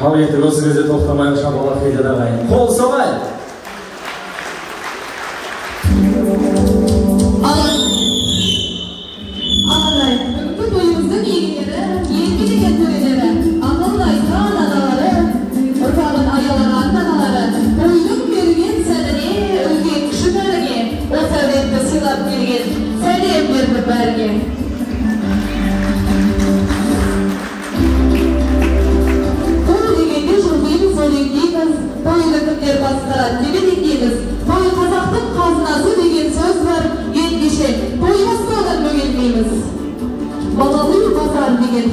Ал енді осы кезде тоқтамай шапалақ қайда ағайын. Қол соғайық.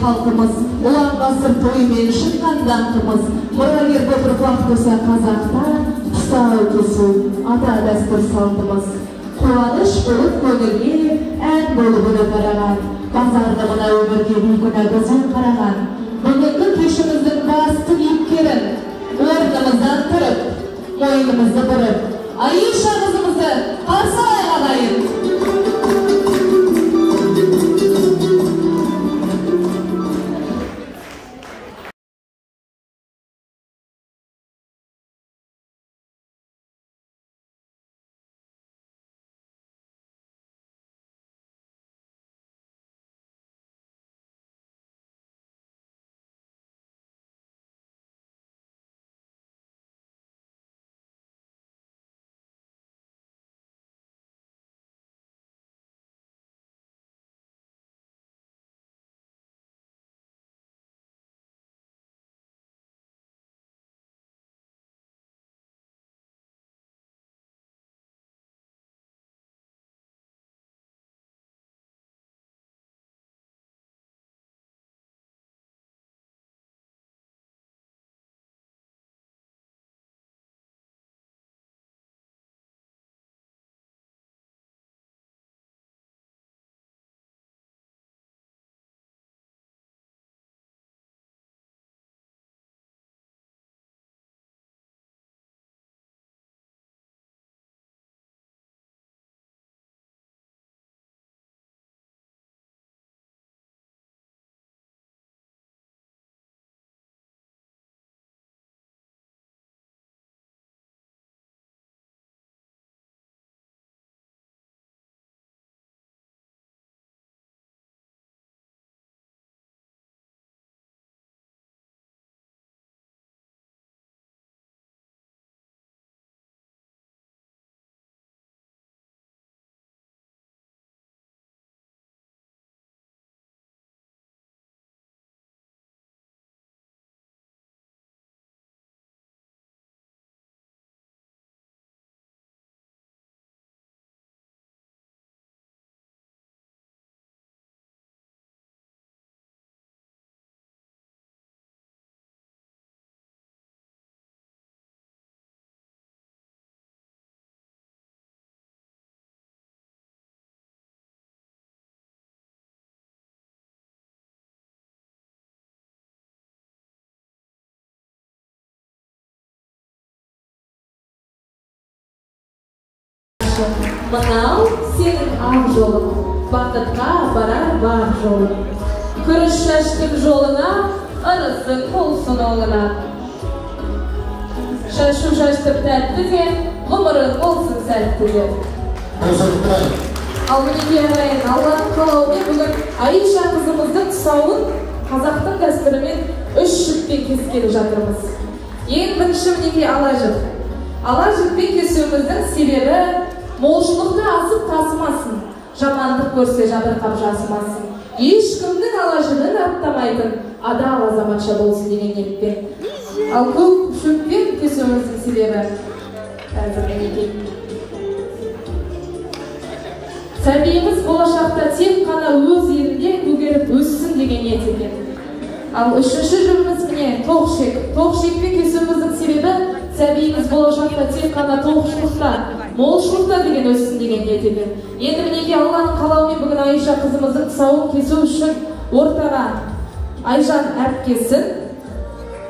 Halkımız, ulan basır toymen şıngan dantımız, muragir boturfak dursa Kazak'ta, tusağı kesu, ata dastur saltımız. Kuvanış bulup gönülge, en bulubunu karagan, bazardımına ömürge büyüküne gözün karagan. Bugünkü keşimizin bastı ipkerin, ornımızdan tırıp, moynımızı bırıp, Ayşe kızımızı karşı ayağlayın. Mınау senin ақ жолың, бақытқа апарар бар жолың. Күріш шаштың жолына, ырысың болсын оңына. Шашу шаштып тәттіге, ғұмырың болсын сәттіге. Ал мінеке ағайын, Алланың қалауымен бүгін Айша қызымыздың тұсауын қазақтың дәстүрімен 3 жіппен кескелі жатырмыз. Ең бірінші мінеке ала жіп. Ала жіппен кесуіміздің себебі молшылықты асып тасымасын, жамандық көрсе жабырқап жасымасын. Ешкімнің ала жібін аттамайтын адал азаматша болсын деген ниетпен. Ал көк шөппен кесуіміздің себебі сәбиіміз болашақта тек қана өз елінде көгеріп өссін деген ниет екен. Ал үшінші жібіміз міне тоқшек. Тоқшекпен кесуіміздің себебі сәбиіміз болашақта тек қана тоқшылықта, молшылықта деген өссін деген ниет екен. Енді мінеке Алланың қалауымен бүгін Айша қызымыздың тұсауын кесу үшін ортаға Айжан әпкесін,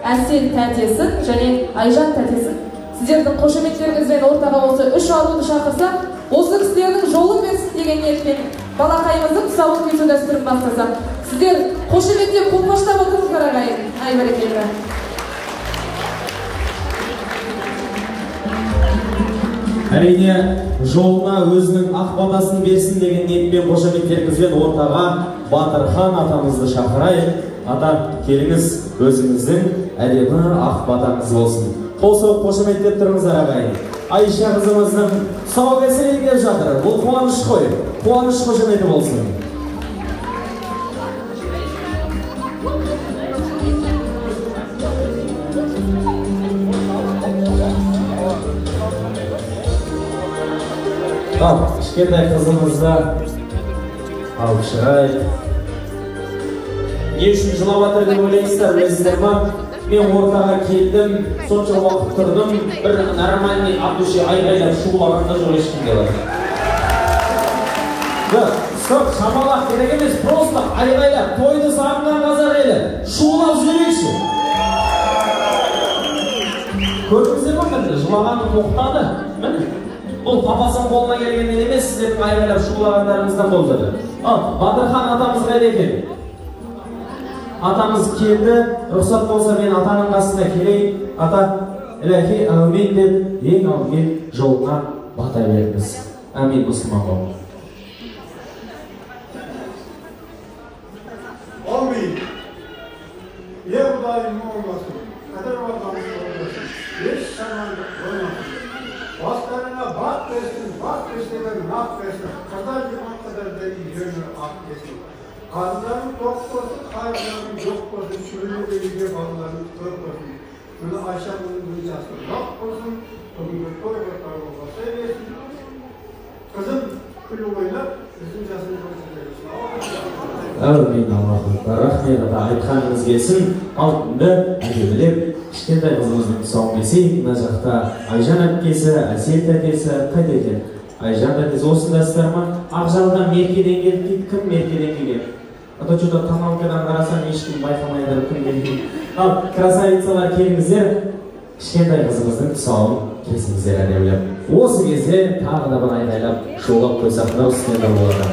Әсел тәтесін және Айжан тәтесін сіздердің қошеметтеріңізбен ортаға осы 3 алуды шақырсақ, осы кісілердің жолын берсін деген ниетпен балақайымыздың тұсауын кесу дәстүрін бастасақ, сіздер қошеметтеп қолпаштап отырыңыздар ағайын. Ай бәрекелді. Әрине, жолына өзінің ақ батасын берсін деген ниетпен қошеметтеріңізбен ортаға Батырхан атамызды шақырайық. Ата, келіңіз, өзіңіздің әдемі ақ батаңыз болсын. Қол соғып қошеметтеп тұрыңыздар ағайын. Айша қызымыздың тұсаукесері келіп жатыр. Бұл қуаныш қой. Қуаныш қошеметі болсын. Ал, кішкентай қызымызды алып шығайық. Не үшін жылап жатыр деп ойлайсыздар, білесіздер ма? Мен ортаға келдім, сонша уақыт тұрдым, бір нормальный от души айғайлап шулағанда жоқ ешкімге бар. Стоп, шамалақ керек емес, просто айғайлап, тойды сағынған қазақ елі, шулап жүрейікші. Көрдіңіздер ма, міне, жылағаны тоқтады. Міне. Бұл папасының қолына келгеннен емес, сіздердің айғайлап шулағандарыңыздан болып жатыр. Батырхан атамыз қайда екен? Атамыз келді, рұқсат болса мен атаның қасына келейін. Ата, Иләһи әумин деп, ең алдымен жолына бата беріңіз. Әмин, мұсылман бол. Amin. Ya Құдайым olmasın. Kader vatanımız olmasın. Hiç zamanda olmasın. Başlarına bak versin, bak versin, hak versin. Kadar yılan kadar da yönü hak versin. Kanların çok olsun, hayvanların yok olsun. Şöyle de yüce balların çok olsun. Bunu aşağının duyacağız. Bak olsun, bugün bir koy bakalım olsa versin. Kızım külü oynap, bizim casını konuşacağız. Әумин, Аллаху Акбар. Рахмет ата, айтқаныңыз келсін. Алдында әдемілеп кішкентай қызымыздың тұсауын кесейік. Мына жақта Айжан әпкесі, Әсет әкесі, қайда екен? Айжан әкесі осындасыздар ма? Ақжалдан Меркеден келді дейді. Кім Меркеден келген? Ата что-то тоналкадан қарасам ешкім байқамайды кім келген. Ал, красавицалар келіңіздер. Кішкентай қызымыздың тұсауын кесіңіздер әдемілеп. Осы кезде тағы да бір айғайлап шулап қойсақ мынау істерді болады.